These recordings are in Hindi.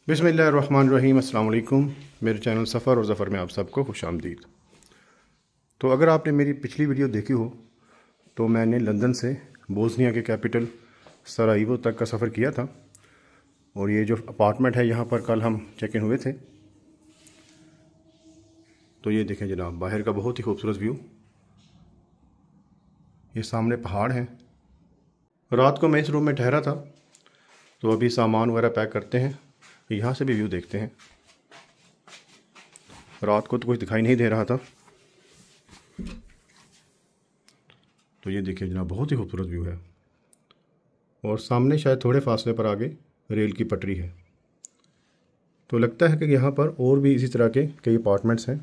बिस्मिल्लाहिर्रहमानिर्रहीम। अस्सलाम वालेकुम। मेरे चैनल सफ़र और ज़फ़र में आप सबको खुशामदीद। तो अगर आपने मेरी पिछली वीडियो देखी हो तो मैंने लंदन से बोस्निया के कैपिटल सराइवो तक का सफ़र किया था और ये जो अपार्टमेंट है यहाँ पर कल हम चेक इन हुए थे। तो ये देखें जनाब, बाहर का बहुत ही खूबसूरत व्यू। ये सामने पहाड़ हैं। रात को मैं इस रूम में ठहरा था, तो अभी सामान वगैरह पैक करते हैं। यहाँ से भी व्यू देखते हैं। रात को तो कुछ दिखाई नहीं दे रहा था। तो ये देखिए जनाब, बहुत ही खूबसूरत व्यू है और सामने शायद थोड़े फासले पर आगे रेल की पटरी है। तो लगता है कि यहाँ पर और भी इसी तरह के कई अपार्टमेंट्स हैं।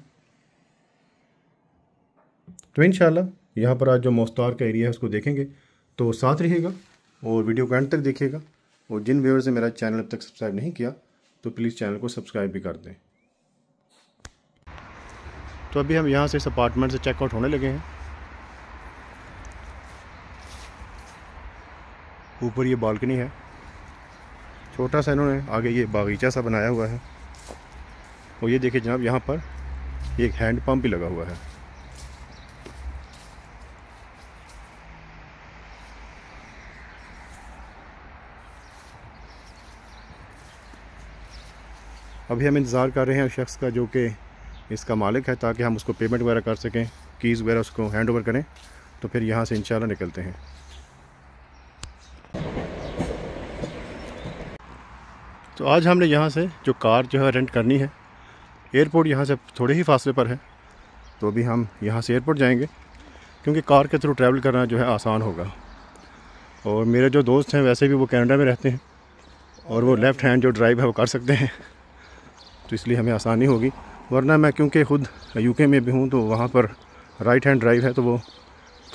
तो इंशाल्लाह यहाँ पर आज जो मोस्तार का एरिया है उसको देखेंगे। तो साथ रहिएगा और वीडियो को एंड तक देखिएगा। और जिन व्यूअर्स ने मेरा चैनल अब तक सब्सक्राइब नहीं किया तो प्लीज़ चैनल को सब्सक्राइब भी कर दें। तो अभी हम यहाँ से इस अपार्टमेंट से चेकआउट होने लगे हैं। ऊपर ये बालकनी है, छोटा सा इन्होंने आगे ये बागीचा सा बनाया हुआ है। और ये देखिए जनाब, यहाँ पर एक हैंड पंप भी लगा हुआ है। अभी हम इंतज़ार कर रहे हैं उस शख्स का जो कि इसका मालिक है, ताकि हम उसको पेमेंट वगैरह कर सकें, कीज़ वगैरह उसको हैंड ओवर करें। तो फिर यहाँ से इंशाल्लाह निकलते हैं। तो आज हमने यहाँ से जो कार जो है रेंट करनी है। एयरपोर्ट यहाँ से थोड़े ही फासले पर है, तो अभी हम यहाँ से एयरपोर्ट जाएंगे क्योंकि कार के थ्रू ट्रैवल करना जो है आसान होगा। और मेरे जो दोस्त हैं वैसे भी वो कनाडा में रहते हैं और वो लेफ़्ट हैंड जो ड्राइव है वो कर सकते हैं, तो इसलिए हमें आसानी होगी। वरना मैं क्योंकि ख़ुद यूके में भी हूँ तो वहाँ पर राइट हैंड ड्राइव है, तो वो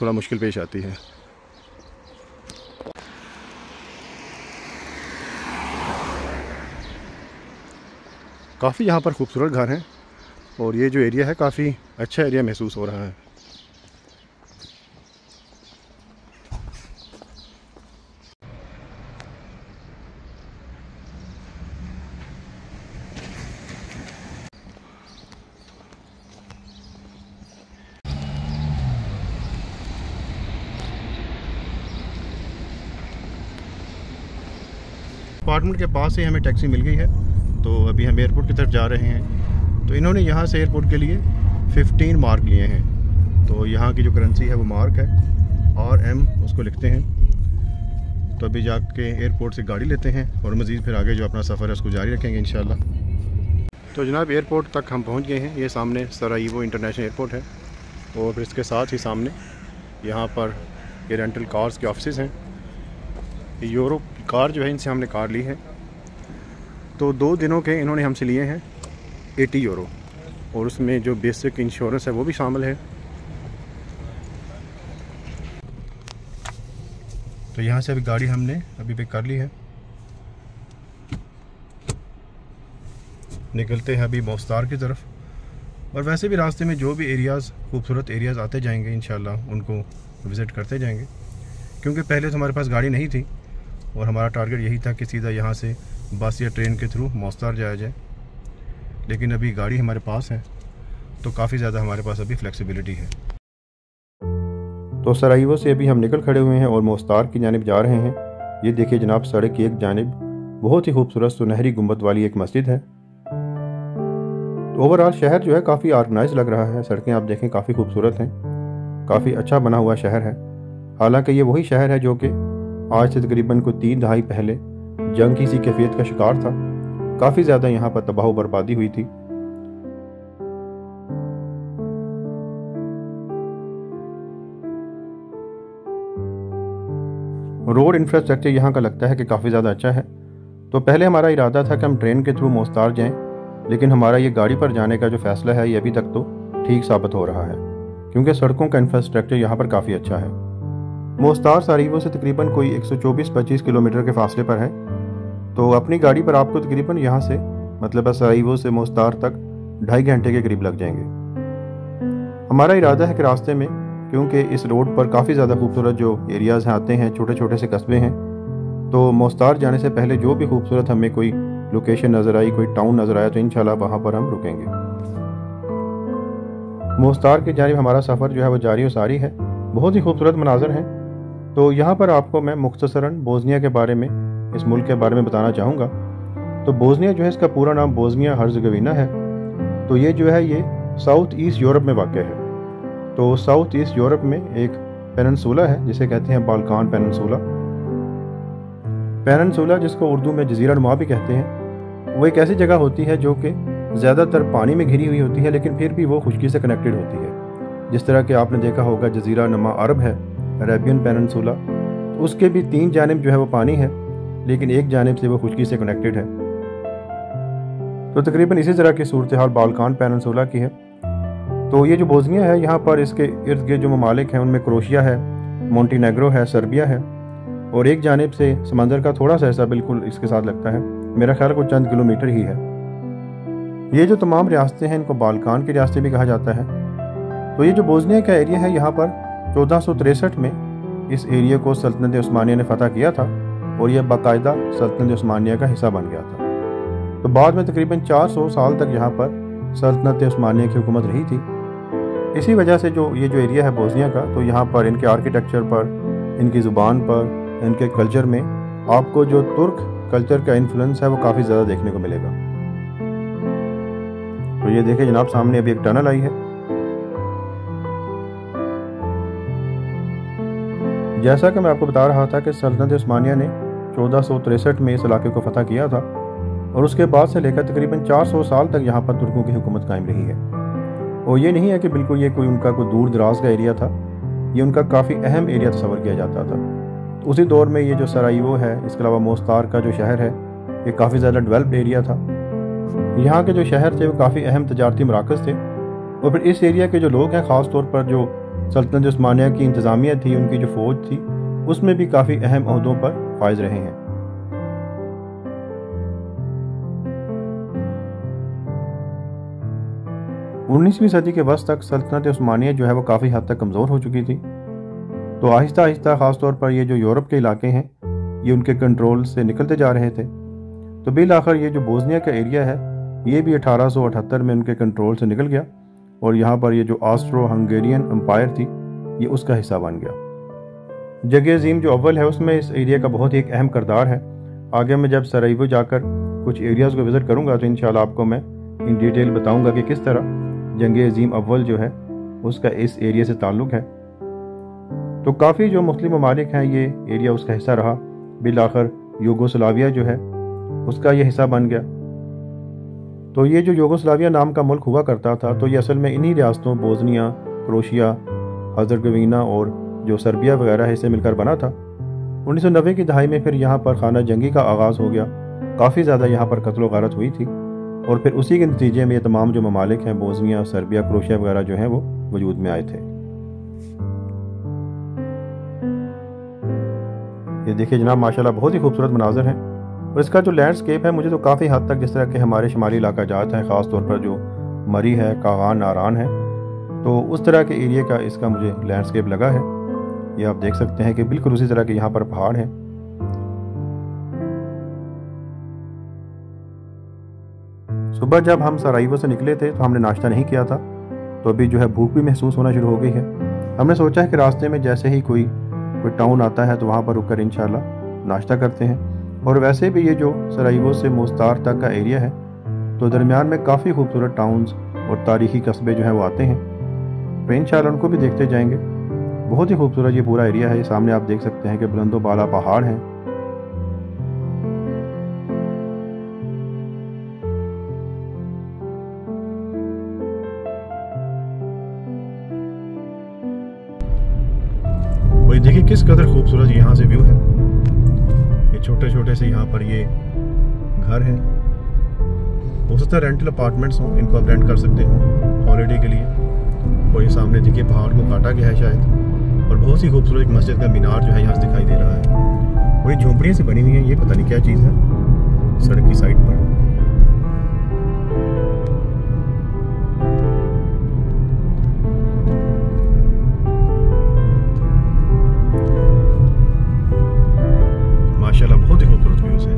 थोड़ा मुश्किल पेश आती है। काफ़ी यहाँ पर खूबसूरत घर हैं और ये जो एरिया है काफ़ी अच्छा एरिया महसूस हो रहा है। अपार्टमेंट के पास ही हमें टैक्सी मिल गई है, तो अभी हम एयरपोर्ट की तरफ जा रहे हैं। तो इन्होंने यहाँ से एयरपोर्ट के लिए 15 मार्क लिए हैं। तो यहाँ की जो करेंसी है वो मार्क है, RM उसको लिखते हैं। तो अभी जाके एयरपोर्ट से गाड़ी लेते हैं और मज़ीद फिर आगे जो अपना सफ़र है उसको जारी रखेंगे इंशाल्लाह। तो जनाब, एयरपोर्ट तक हम पहुँच गए हैं। ये सामने सराइवो इंटरनेशनल एयरपोर्ट है और फिर इसके साथ ही सामने यहाँ पर ये रेंटल कार्स के ऑफिस हैं। यूरोप कार जो है, इनसे हमने कार ली है। तो 2 दिनों के इन्होंने हमसे लिए हैं 80 यूरो, और उसमें जो बेसिक इंश्योरेंस है वो भी शामिल है। तो यहाँ से अभी गाड़ी हमने अभी पिक कर ली है। निकलते हैं अभी मोस्तार की तरफ। और वैसे भी रास्ते में जो भी एरियाज़ खूबसूरत एरियाज़ आते जाएंगे इंशाल्लाह उनको विज़िट करते जाएंगे, क्योंकि पहले तो हमारे पास गाड़ी नहीं थी और हमारा टारगेट यही था कि सीधा यहाँ से बस या ट्रेन के थ्रू मोस्तार जाया जाए। लेकिन अभी गाड़ी हमारे पास है तो काफ़ी ज़्यादा हमारे पास अभी फ्लेक्सिबिलिटी है। तो सराइवो से अभी हम निकल खड़े हुए हैं और मोस्तार की जानिब जा रहे हैं। ये देखिए जनाब, सड़क की एक जानिब बहुत ही खूबसूरत सुनहरी गुंबद वाली एक मस्जिद है। तो ओवरऑल शहर जो है काफ़ी ऑर्गेनाइज लग रहा है। सड़कें आप देखें काफ़ी खूबसूरत हैं, काफ़ी अच्छा बना हुआ शहर है। हालांकि ये वही शहर है जो कि आज से तकरीबन कोई 3 दहाई पहले जंग की सी कैफियत का शिकार था। काफ़ी ज़्यादा यहाँ पर तबाह बर्बादी हुई थी। रोड इंफ्रास्ट्रक्चर यहाँ का लगता है कि काफ़ी ज़्यादा अच्छा है। तो पहले हमारा इरादा था कि हम ट्रेन के थ्रू मोस्तार जाएं, लेकिन हमारा ये गाड़ी पर जाने का जो फ़ैसला है ये अभी तक तो ठीक साबित हो रहा है, क्योंकि सड़कों का इंफ्रास्ट्रक्चर यहाँ पर काफ़ी अच्छा है। मोस्तार सराइवो से तकरीबन कोई 124-25 किलोमीटर के फासले पर है। तो अपनी गाड़ी पर आपको तकरीबन यहाँ से मतलब सराइवो से मोस्तार तक 2.5 घंटे के करीब लग जाएंगे। हमारा इरादा है कि रास्ते में, क्योंकि इस रोड पर काफ़ी ज़्यादा खूबसूरत जो एरियाज़ हैं आते हैं, छोटे छोटे से कस्बे हैं, तो मोस्तार जाने से पहले जो भी खूबसूरत हमें कोई लोकेशन नज़र आई, कोई टाउन नज़र आया तो इंशाल्लाह वहाँ पर हम रुकेंगे। मोस्तार की जानिब हमारा सफ़र जो है वो जारी और सारी है। बहुत ही खूबसूरत मनाज़र हैं। तो यहाँ पर आपको मैं मुख्तसरन बोस्निया के बारे में, इस मुल्क के बारे में बताना चाहूँगा। तो बोस्निया जो है, इसका पूरा नाम बोस्निया हर्ज़गोविना है। तो ये जो है ये साउथ ईस्ट यूरोप में वाक़ है। तो साउथ ईस्ट यूरोप में एक पेनिनसुला है जिसे कहते हैं बाल्कान पेनिनसुला। पेनिनसुला जिसको उर्दू में जज़ीरा नुमा भी कहते हैं, वो एक ऐसी जगह होती है जो कि ज़्यादातर पानी में घिरी हुई होती है, लेकिन फिर भी वो खुशकी से कनेक्टेड होती है। जिस तरह के आपने देखा होगा जज़ीरा नुमा अरब है, अरेबियन पेनिनसुला, तो उसके भी 3 जानिब जो है वो पानी है, लेकिन एक जानिब से वो खुशकी से कनेक्टेड है। तो तकरीबन इसी तरह की सूरत हाल बाल्कान पेनिनसुला की है। तो ये जो बोस्निया है, यहाँ पर इसके इर्द गिर्द जो ममालिक हैं उनमें क्रोशिया है, मोंटीनेग्रो है, सर्बिया है, और एक जानिब से समंदर का थोड़ा सा हिस्सा बिल्कुल इसके साथ लगता है। मेरा ख्याल को चंद किलोमीटर ही है। ये जो तमाम रियासतें हैं इनको बाल्कान की रियासतें भी कहा जाता है। तो ये जो बोस्निया का एरिया है, यहाँ पर 1463 में इस एरिया को सल्तनत उस्मानिया ने फतह किया था और यह बाकायदा सल्तनत उस्मानिया का हिस्सा बन गया था। तो बाद में तकरीबन 400 साल तक यहाँ पर सल्तनत उस्मानिया की हुकूमत रही थी। इसी वजह से जो ये जो एरिया है बोस्निया का, तो यहाँ पर इनके आर्किटेक्चर पर, इनकी ज़ुबान पर, इनके कल्चर में आपको जो तुर्क कल्चर का इन्फ्लुएंस है वो काफ़ी ज़्यादा देखने को मिलेगा। तो ये देखिए जनाब, सामने अभी एक टनल आई है। जैसा कि मैं आपको बता रहा था कि सल्तनत उस्मानिया ने 1463 में इस इलाके को फतह किया था और उसके बाद से लेकर तकरीबन 400 साल तक यहाँ पर तुर्कों की हुकूमत कायम रही है। और ये नहीं है कि बिल्कुल ये कोई उनका कोई दूर दराज का एरिया था, ये उनका काफ़ी अहम एरिया तस्वर किया जाता था। तो उसी दौर में ये जो सराइवो है, इसके अलावा मोस्तार का जो शहर है, ये काफ़ी ज़्यादा डेवलप्ड एरिया था। यहाँ के जो शहर थे वो काफ़ी अहम तजारती मराकज़ थे। और फिर इस एरिया के जो लोग हैं, ख़ास तौर पर जो सल्तनत उस्मानिया की इंतज़ामिया थी, उनकी जो फ़ौज थी, उसमें भी काफ़ी अहम ओहदों पर फायज रहे हैं। उन्नीसवीं सदी के वस्त तक सल्तनत उस्मानिया जो है वो काफ़ी हद तक कमज़ोर हो चुकी थी। तो आहिस्ता आहिस्ता ख़ास तौर पर ये जो यूरोप के इलाके हैं, ये उनके कंट्रोल से निकलते जा रहे थे। तो बिल आखिर ये जो बोस्निया का एरिया है, ये भी 1878 में उनके कंट्रोल से निकल गया और यहाँ पर ये जो ऑस्ट्रो हंगेरियन एम्पायर थी, ये उसका हिस्सा बन गया। जंग अज़ीम जो अव्वल है उसमें इस एरिया का बहुत ही एक अहम किरदार है। आगे मैं जब सराइवो जाकर कुछ एरियाज़ को विज़िट करूँगा तो इंशाल्लाह आपको मैं इन डिटेल बताऊँगा कि किस तरह जंग अज़ीम अव्वल जो है उसका इस एरिया से ताल्लुक़ है। तो काफ़ी जो मुस्लिम ममालिक हैं, ये एरिया उसका हिस्सा रहा। बिल आखिर यूगोस्लाविया जो है उसका ये हिस्सा बन गया। तो ये जो यूगोस्लाविया नाम का मुल्क हुआ करता था, तो ये असल में इन्हीं रियासतों बोस्निया, क्रोशिया, हर्ज़गोविना और जो सर्बिया वगैरह है इससे मिलकर बना था। 1990 की दहाई में फिर यहाँ पर खाना जंगी का आगाज़ हो गया। काफ़ी ज़्यादा यहाँ पर कत्ल व गारत हुई थी और फिर उसी के नतीजे में ये तमाम जो ममालिक हैं, बोस्निया, सर्बिया, क्रोशिया वगैरह जो हैं वो वजूद में आए थे। ये देखिए जनाब, माशाल्लाह बहुत ही खूबसूरत मनाज़र हैं। और इसका जो लैंडस्केप है, मुझे तो काफ़ी हद तक जिस तरह के हमारे शुमाली इलाका जात हैं, ख़ास तौर पर जो मरी है, कागान, नारान है, तो उस तरह के एरिया का इसका मुझे लैंडस्केप लगा है। ये आप देख सकते हैं कि बिल्कुल उसी तरह के यहाँ पर पहाड़ हैं। सुबह जब हम सराइवो से निकले थे तो हमने नाश्ता नहीं किया था, तो अभी जो है भूख भी महसूस होना शुरू हो गई है। हमने सोचा है कि रास्ते में जैसे ही कोई टाउन आता है तो वहाँ पर रुककर इंशाल्लाह नाश्ता करते हैं। और वैसे भी ये जो सराइवो से मोस्तार तक का एरिया है, तो दरमियान में काफ़ी खूबसूरत टाउन्स और तारीखी कस्बे जो हैं वो आते हैं, तो इंशाल्लाह उनको भी देखते जाएंगे। बहुत ही खूबसूरत ये पूरा एरिया है। ये सामने आप देख सकते हैं कि बुलंदो बाला पहाड़ हैं। वही देखिए किस कदर खूबसूरत यहाँ से व्यू है। ये छोटे छोटे से यहाँ पर ये घर हैं, हो सकता है रेंटल अपार्टमेंट्स हों, इनको आप रेंट कर सकते हो हॉलीडे के लिए। और ये सामने देखिए पहाड़ को काटा गया है शायद, और बहुत ही खूबसूरत एक मस्जिद का मीनार जो है यहाँ से दिखाई दे रहा है। वही झोंपड़ियाँ से बनी हुई हैं, ये पता नहीं क्या चीज़ है सड़क की साइड पर। माशाल्लाह बहुत ही खूबसूरत व्यूज़ है।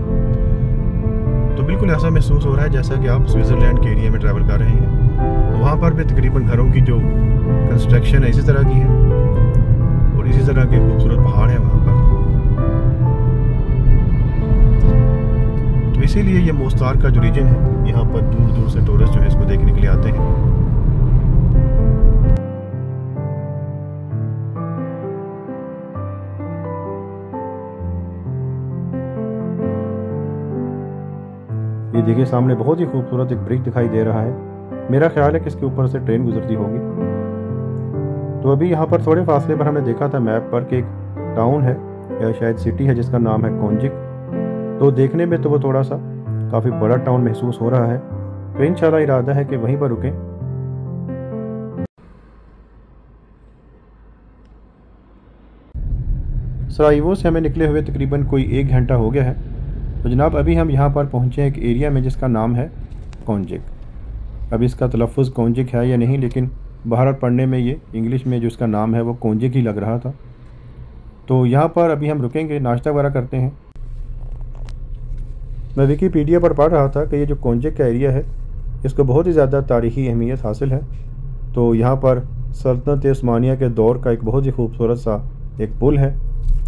तो बिल्कुल बिल्कुल ऐसा महसूस हो रहा है जैसा कि आप स्विट्ज़रलैंड के एरिया में ट्रैवल कर रहे हैं। वहाँ पर भी तकरीबन घरों की जो कंस्ट्रक्शन है इसी तरह की है और इसी तरह के खूबसूरत पहाड़ हैं वहाँ पर। तो इसीलिए ये मोस्तार का जो रीजन है, यहाँ पर दूर दूर से टूरिस्ट जो है इसको देखने के लिए आते हैं। ये देखिए सामने बहुत ही खूबसूरत एक ब्रिज दिखाई दे रहा है। मेरा ख्याल है कि इसके ऊपर से ट्रेन गुजरती होगी। तो अभी यहाँ पर थोड़े फासले पर हमने देखा था मैप पर कि एक टाउन है या शायद सिटी है जिसका नाम है कोंजिक। तो देखने में तो वो थोड़ा सा काफ़ी बड़ा टाउन महसूस हो रहा है। तो इंशाल्लाह इरादा है कि वहीं पर रुकें। सराइवो से हमें निकले हुए तकरीबन कोई 1 घंटा हो गया है। तो जनाब अभी हम यहाँ पर पहुँचे हैं एक एरिया में जिसका नाम है कोंजिक। अब इसका तलफ़ुज़ कोंजिक है या नहीं, लेकिन बाहर पढ़ने में ये इंग्लिश में जो इसका नाम है वो कोंजिक ही लग रहा था। तो यहाँ पर अभी हम रुकेंगे, नाश्ता वगैरह करते हैं। मैं विकीपीडिया पर पढ़ रहा था कि ये जो कोंजिक का एरिया है इसको बहुत ही ज़्यादा तारीख़ी अहमियत हासिल है। तो यहाँ पर सल्तनत उस्मानिया के दौर का एक बहुत ही खूबसूरत सा एक पुल है।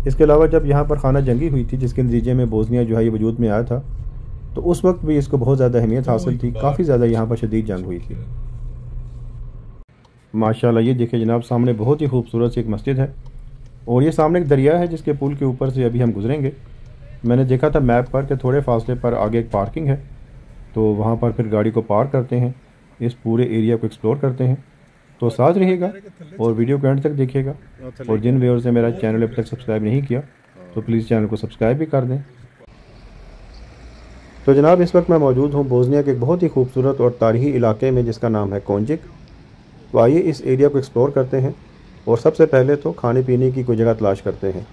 इसके अलावा जब यहाँ पर खाना जंगी हुई थी जिसके नतीजे में बोस्निया जो है ये वजूद में आया था, तो उस वक्त भी इसको बहुत ज़्यादा अहमियत हासिल थी। काफ़ी ज़्यादा यहाँ पर शदीद जंग हुई थी। माशाल्लाह ये देखिए जनाब सामने बहुत ही खूबसूरत सी एक मस्जिद है और ये सामने एक दरिया है जिसके पुल के ऊपर से अभी हम गुजरेंगे। मैंने देखा था मैप पर कि थोड़े फासले पर आगे एक पार्किंग है, तो वहाँ पर फिर गाड़ी को पार्क करते हैं, इस पूरे एरिया को एक्सप्लोर करते हैं। तो साथ रहिएगा और वीडियो को एंड तक देखिएगा। और जिन व्यूअर्स ने मेरा चैनल अभी तक सब्सक्राइब नहीं किया तो प्लीज़ चैनल को सब्सक्राइब भी कर दें। तो जनाब इस वक्त मैं मौजूद हूँ बोस्निया के एक बहुत ही खूबसूरत और तारीख़ी इलाके में जिसका नाम है कोंजिक। तो आइए इस एरिया को एक्सप्लोर करते हैं और सबसे पहले तो खाने पीने की कोई जगह तलाश करते हैं,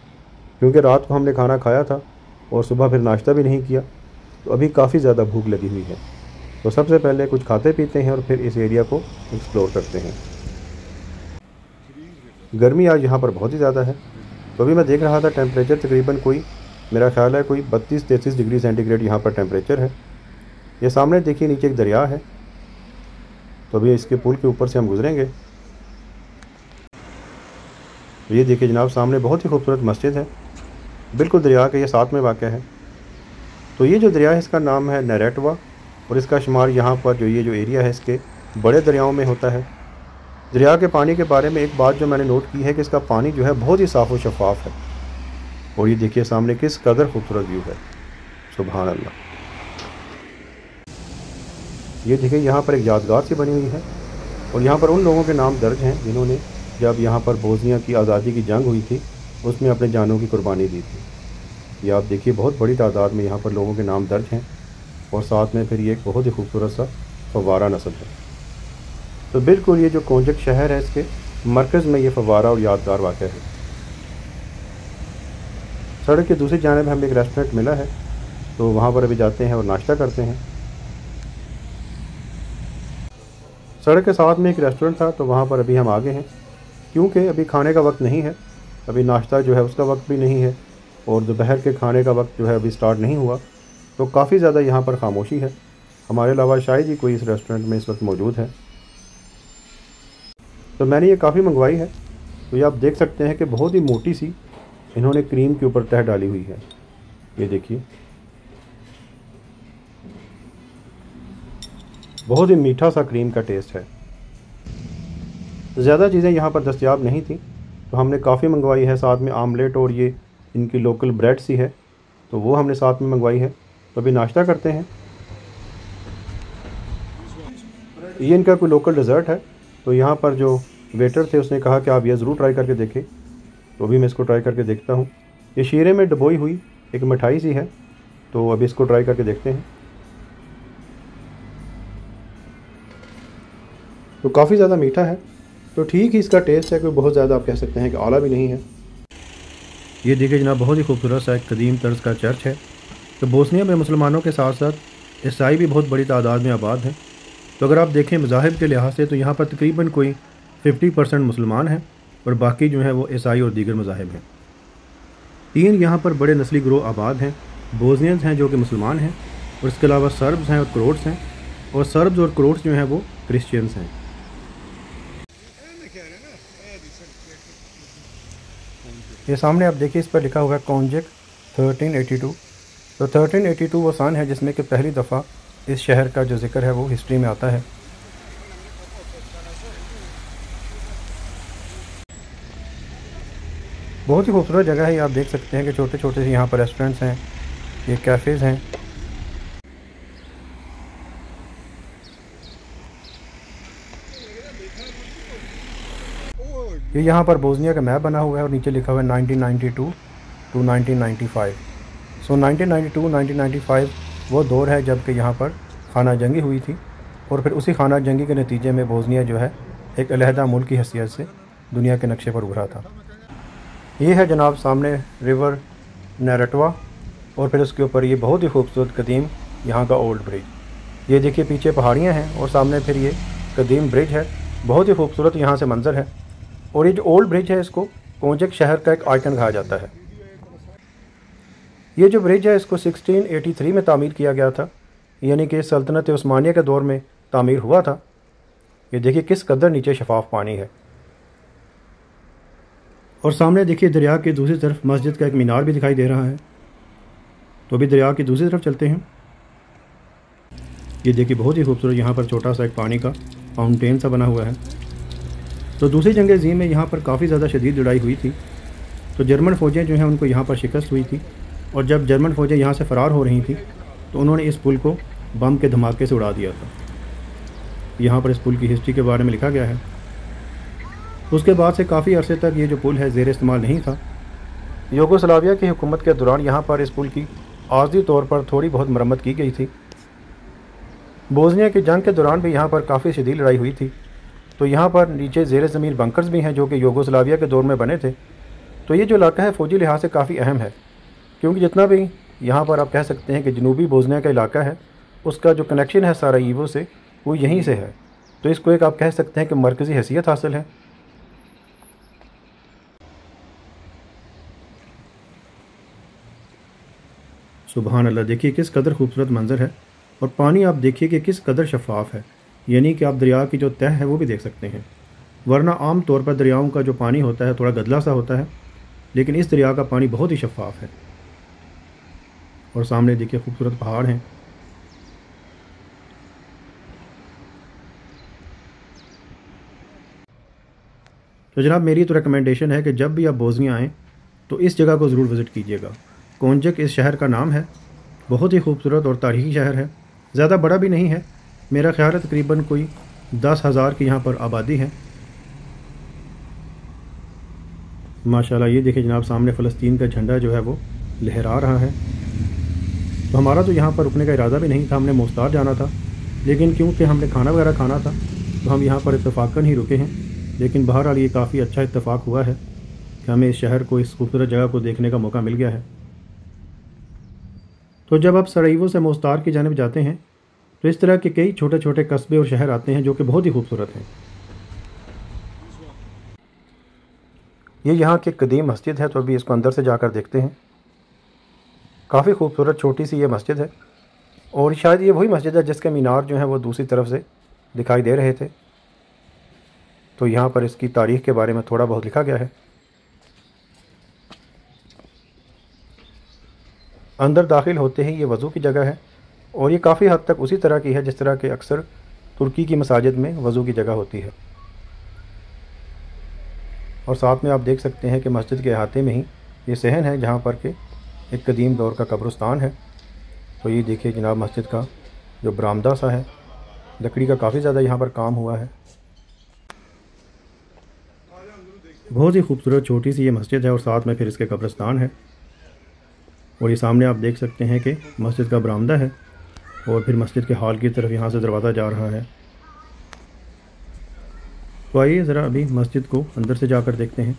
क्योंकि रात को हमने खाना खाया था और सुबह फिर नाश्ता भी नहीं किया, तो अभी काफ़ी ज़्यादा भूख लगी हुई है। तो सबसे पहले कुछ खाते पीते हैं और फिर इस एरिया को एक्सप्लोर करते हैं। गर्मी आज यहाँ पर बहुत ही ज़्यादा है। तो अभी मैं देख रहा था टेम्परेचर तकरीबन कोई मेरा ख्याल है कोई 32-33 डिग्री सेंटीग्रेड यहाँ पर टेम्परेचर है। ये सामने देखिए नीचे एक दरिया है, तो अभी इसके पुल के ऊपर से हम गुजरेंगे। तो ये देखिए जनाब सामने बहुत ही खूबसूरत मस्जिद है, बिल्कुल दरिया के ये साथ में वाक़ है। तो ये जो दरिया है इसका नाम है नेरेटवा और इसका शुमार यहाँ पर जो ये जो एरिया है इसके बड़े दरियाओं में होता है। दरिया के पानी के बारे में एक बात जो मैंने नोट की है कि इसका पानी जो है बहुत ही साफ़ और शफाफ है। और ये देखिए सामने किस कदर खूबसूरत व्यू है, सुभान अल्लाह। ये देखिए यहाँ पर एक यादगार सी बनी हुई है और यहाँ पर उन लोगों के नाम दर्ज हैं जिन्होंने जब यहाँ पर बोस्निया की आज़ादी की जंग हुई थी उसमें अपने जानों की कुर्बानी दी थी। ये आप देखिए बहुत बड़ी तादाद में यहाँ पर लोगों के नाम दर्ज हैं और साथ में फिर ये एक बहुत ही खूबसूरत सा फव्वारा नस्ल है। तो बिल्कुल ये जो कोंजिक शहर है इसके मरकज़ में ये फव्वारा और यादगार वाक़या है। सड़क की दूसरी जानिब हमें एक रेस्टोरेंट मिला है, तो वहाँ पर अभी जाते हैं और नाश्ता करते हैं। सड़क के साथ में एक रेस्टोरेंट था, तो वहाँ पर अभी हम आ गए हैं, क्योंकि अभी खाने का वक्त नहीं है, अभी नाश्ता जो है उसका वक्त भी नहीं है और दोपहर के खाने का वक्त जो है अभी स्टार्ट नहीं हुआ। तो काफ़ी ज़्यादा यहाँ पर खामोशी है, हमारे अलावा शायद ही कोई इस रेस्टोरेंट में इस वक्त मौजूद है। तो मैंने ये काफ़ी मंगवाई है। तो ये आप देख सकते हैं कि बहुत ही मोटी सी इन्होंने क्रीम के ऊपर तह डाली हुई है। ये देखिए बहुत ही मीठा सा क्रीम का टेस्ट है। ज़्यादा चीज़ें यहाँ पर दस्तयाब नहीं थी, तो हमने काफ़ी मंगवाई है। साथ में आमलेट और ये इनकी लोकल ब्रेड सी है, तो वो हमने साथ में मंगवाई है। तो अभी नाश्ता करते हैं। ये इनका कोई लोकल डेज़र्ट है, तो यहाँ पर जो वेटर थे उसने कहा कि आप ये ज़रूर ट्राई करके देखें, तो अभी मैं इसको ट्राई करके देखता हूँ। ये शीरे में डुबोई हुई एक मिठाई सी है, तो अभी इसको ट्राई करके देखते हैं। तो काफ़ी ज़्यादा मीठा है, तो ठीक ही इसका टेस्ट है, कोई बहुत ज़्यादा आप कह सकते हैं कि आला भी नहीं है। ये देखिए जनाब बहुत ही खूबसूरत सा एक कदीम तर्ज का चर्च है। तो बोस्निया में मुसलमानों के साथ साथ ईसाई भी बहुत बड़ी तादाद में आबाद हैं। तो अगर आप देखें मज़ाहिब के लिहाज से तो यहाँ पर तकरीबन कोई 50% मुसलमान हैं और बाकी जो है वो ईसाई और दीगर मज़ाहिब हैं। 3 यहाँ पर बड़े नस्ली ग्रोह आबाद हैं। बोस्नियंस हैं जो कि मुसलमान हैं, और इसके अलावा सर्ब्स हैं और क्रोट्स हैं, और सर्ब्स और क्रोट्स जो हैं वो क्रिश्चियंस हैं। ये सामने आप देखिए, इस पर लिखा हुआ है कॉन्जेक 1382। तो 1382 वो सन है जिसमें कि पहली दफ़ा इस शहर का जो जिक्र है वो हिस्ट्री में आता है। बहुत ही खूबसूरत जगह है। ये आप देख सकते हैं कि छोटे छोटे से यहाँ पर रेस्टोरेंट्स हैं, ये कैफ़ेज़ हैं। ये यहाँ पर बोस्निया का मैप बना हुआ है और नीचे लिखा हुआ है 1992 टू 1995। सो 1992-1995 वो दौर है जब कि यहाँ पर खाना जंगी हुई थी, और फिर उसी खाना जंगी के नतीजे में बोस्निया जो है एक अलहदा मुल्क की हैसियत से दुनिया के नक्शे पर उभरा था। ये है जनाब सामने रिवर नेरेटवा, और फिर उसके ऊपर ये बहुत ही खूबसूरत कदीम यहाँ का ओल्ड ब्रिज। ये देखिए पीछे पहाड़ियाँ हैं और सामने फिर ये कदीम ब्रिज है। बहुत ही खूबसूरत यहाँ से मंजर है। और ये जो ओल्ड ब्रिज है इसको कोंजक शहर का एक आइकन कहा जाता है। ये जो ब्रिज है इसको 1683 में तामीर किया गया था, यानी कि सल्तनत उस्मानिया के दौर में तामीर हुआ था। ये देखिए किस कदर नीचे शफाफ पानी है। और सामने देखिए दरिया की दूसरी तरफ मस्जिद का एक मीनार भी दिखाई दे रहा है। तो अभी दरिया की दूसरी तरफ चलते हैं। ये देखिए बहुत ही खूबसूरत यहाँ पर छोटा सा एक पानी का फाउंटेन सा बना हुआ है। तो दूसरी जंग अज़ीम में यहाँ पर काफ़ी ज़्यादा शदीद लड़ाई हुई थी। तो जर्मन फ़ौजें जो हैं उनको यहाँ पर शिकस्त हुई थी, और जब जर्मन फ़ौजें यहाँ से फ़रार हो रही थी तो उन्होंने इस पुल को बम के धमाके से उड़ा दिया था। यहाँ पर इस पुल की हिस्ट्री के बारे में लिखा गया है। उसके बाद से काफ़ी अरसे तक ये जो पुल है ज़ेर इस्तेमाल नहीं था। यूगोस्लाविया की हुकूमत के दौरान यहाँ पर इस पुल की आर्जी तौर पर थोड़ी बहुत मरम्मत की गई थी। बोस्निया की जंग के दौरान भी यहाँ पर काफ़ी शदीद लड़ाई हुई थी। तो यहाँ पर नीचे ज़ेर ज़मीन बंकर्स भी हैं जो कि यूगोस्लाविया के दौर में बने थे। तो ये जो इलाका है फ़ौजी लिहाज से काफ़ी अहम है, क्योंकि जितना भी यहाँ पर आप कह सकते हैं कि जनूबी बोस्निया का इलाका है उसका जो कनेक्शन है सारायेवो से वो यहीं से है। तो इसको एक आप कह सकते हैं कि मरकज़ी हैसियत हासिल है। सुबहान अल्लाह, देखिए किस कदर खूबसूरत मंजर है। और पानी आप देखिए कि किस कदर शफाफ है, यानी कि आप दरिया की जो तह है वो भी देख सकते हैं। वरना आम तौर पर दरियाओं का जो पानी होता है थोड़ा गदला सा होता है, लेकिन इस दरिया का पानी बहुत ही शफाफ है। और सामने देखिए खूबसूरत पहाड़ हैं। तो जनाब मेरी तो रिकमेंडेशन है कि जब भी आप बोस्निया आएँ तो इस जगह को ज़रूर विज़िट कीजिएगा। कोंजक इस शहर का नाम है। बहुत ही खूबसूरत और तारीख़ी शहर है। ज़्यादा बड़ा भी नहीं है, मेरा ख्याल है तकरीबन कोई 10,000 की यहाँ पर आबादी है। माशाल्लाह ये देखिए जनाब सामने फ़लस्तीन का झंडा जो है वो लहरा रहा है। तो हमारा तो यहाँ पर रुकने का इरादा भी नहीं था, हमने मोस्तार जाना था, लेकिन क्योंकि हमने खाना वगैरह खाना था तो हम यहाँ पर इत्तफाकन ही रुके हैं। लेकिन बहरहाल ये काफ़ी अच्छा इत्तफाक हुआ है कि हमें इस शहर को, इस खूबसूरत जगह को देखने का मौका मिल गया है। तो जब आप सराइवो से मोस्तार की जानिब जाते हैं तो इस तरह के कई छोटे छोटे कस्बे और शहर आते हैं जो कि बहुत ही खूबसूरत हैं। ये यहाँ की कदीम मस्जिद है, तो अभी इसको अंदर से जाकर देखते हैं। काफ़ी खूबसूरत छोटी सी ये मस्जिद है, और शायद ये वही मस्जिद है जिसके मीनार जो है वो दूसरी तरफ से दिखाई दे रहे थे। तो यहाँ पर इसकी तारीख़ के बारे में थोड़ा बहुत लिखा गया है। अंदर दाखिल होते ही ये वज़ू की जगह है, और ये काफ़ी हद तक उसी तरह की है जिस तरह के अक्सर तुर्की की मसाजिद में वज़ू की जगह होती है। और साथ में आप देख सकते हैं कि मस्जिद के अहाते में ही ये सहन है जहाँ पर के एक कदीम दौर का कब्रिस्तान है। तो ये देखिए जनाब मस्जिद का जो बरामदा सा है, लकड़ी का काफ़ी ज़्यादा यहाँ पर काम हुआ है। बहुत ही खूबसूरत छोटी सी ये मस्जिद है, और साथ में फिर इसके कब्रिस्तान है। और ये सामने आप देख सकते हैं कि मस्जिद का बरामदा है, और फिर मस्जिद के हॉल की तरफ यहाँ से दरवाज़ा जा रहा है। तो आइए ज़रा अभी मस्जिद को अंदर से जाकर देखते हैं।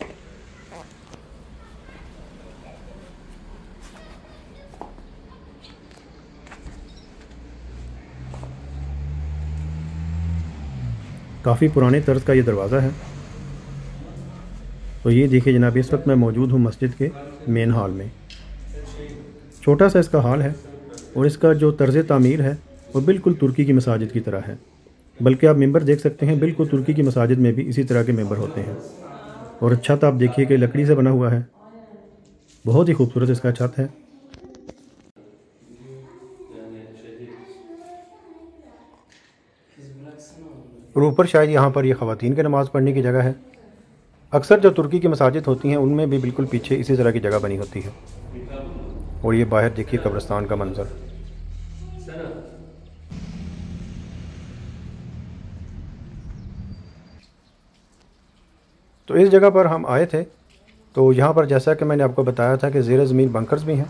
काफ़ी पुराने तर्ज का ये दरवाज़ा है। तो ये देखिए जनाब इस वक्त मैं मौजूद हूँ मस्जिद के मेन हॉल में। छोटा सा इसका हॉल है, और इसका जो तर्ज़ तामीर है वो बिल्कुल तुर्की की मसाजिद की तरह है। बल्कि आप मेंबर देख सकते हैं, बिल्कुल तुर्की की मसाजिद में भी इसी तरह के मेंबर होते हैं। और छत आप देखिए कि लकड़ी से बना हुआ है, बहुत ही खूबसूरत इसका छत है। और ऊपर शायद यहाँ पर ये ख़वातीन की नमाज़ पढ़ने की जगह है। अक्सर जो तुर्की की मसाजिद होती हैं उनमें भी बिल्कुल पीछे इसी तरह की जगह बनी होती है। और ये बाहर देखिए कब्रिस्तान का मंजर। तो इस जगह पर हम आए थे, तो यहाँ पर जैसा कि मैंने आपको बताया था कि ज़ेर ज़मीन बंकर्स भी हैं।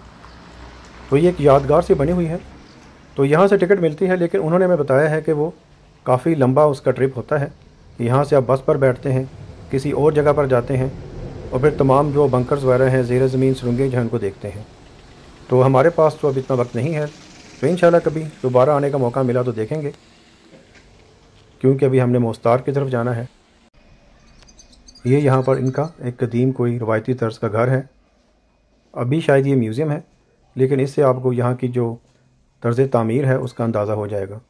तो ये एक यादगार सी बनी हुई है। तो यहाँ से टिकट मिलती है, लेकिन उन्होंने हमें बताया है कि वो काफ़ी लंबा उसका ट्रिप होता है। यहाँ से आप बस पर बैठते हैं, किसी और जगह पर जाते हैं और फिर तमाम जो बंकर्स वगैरह हैं, ज़ेर ज़मीन सुरंगें जो हैं उनको देखते हैं। तो हमारे पास तो अब इतना वक्त नहीं है, तो इंशाल्लाह कभी दोबारा आने का मौका मिला तो देखेंगे, क्योंकि अभी हमने मोस्तार की तरफ जाना है। ये यहाँ पर इनका एक कदीम कोई रवायती तर्ज का घर है। अभी शायद ये म्यूज़ियम है, लेकिन इससे आपको यहाँ की जो तर्ज तामीर है उसका अंदाज़ा हो जाएगा।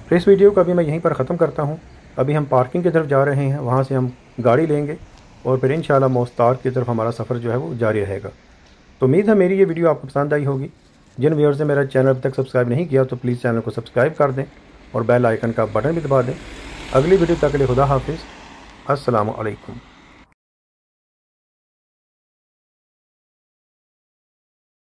तो इस वीडियो को अभी मैं यहीं पर ख़त्म करता हूँ। अभी हम पार्किंग की तरफ जा रहे हैं, वहाँ से हम गाड़ी लेंगे और फिर इंशाल्लाह मोस्तार की तरफ हमारा सफ़र जो है वो जारी रहेगा। तो उम्मीद है मेरी ये वीडियो आपको पसंद आई होगी। जिन व्यूअर्स ने मेरा चैनल अभी तक सब्सक्राइब नहीं किया तो प्लीज़ चैनल को सब्सक्राइब कर दें और बेल आइकन का बटन भी दबा दें। अगली वीडियो तक के लिए खुदा हाफिज़। अस्सलामु अलैकुम।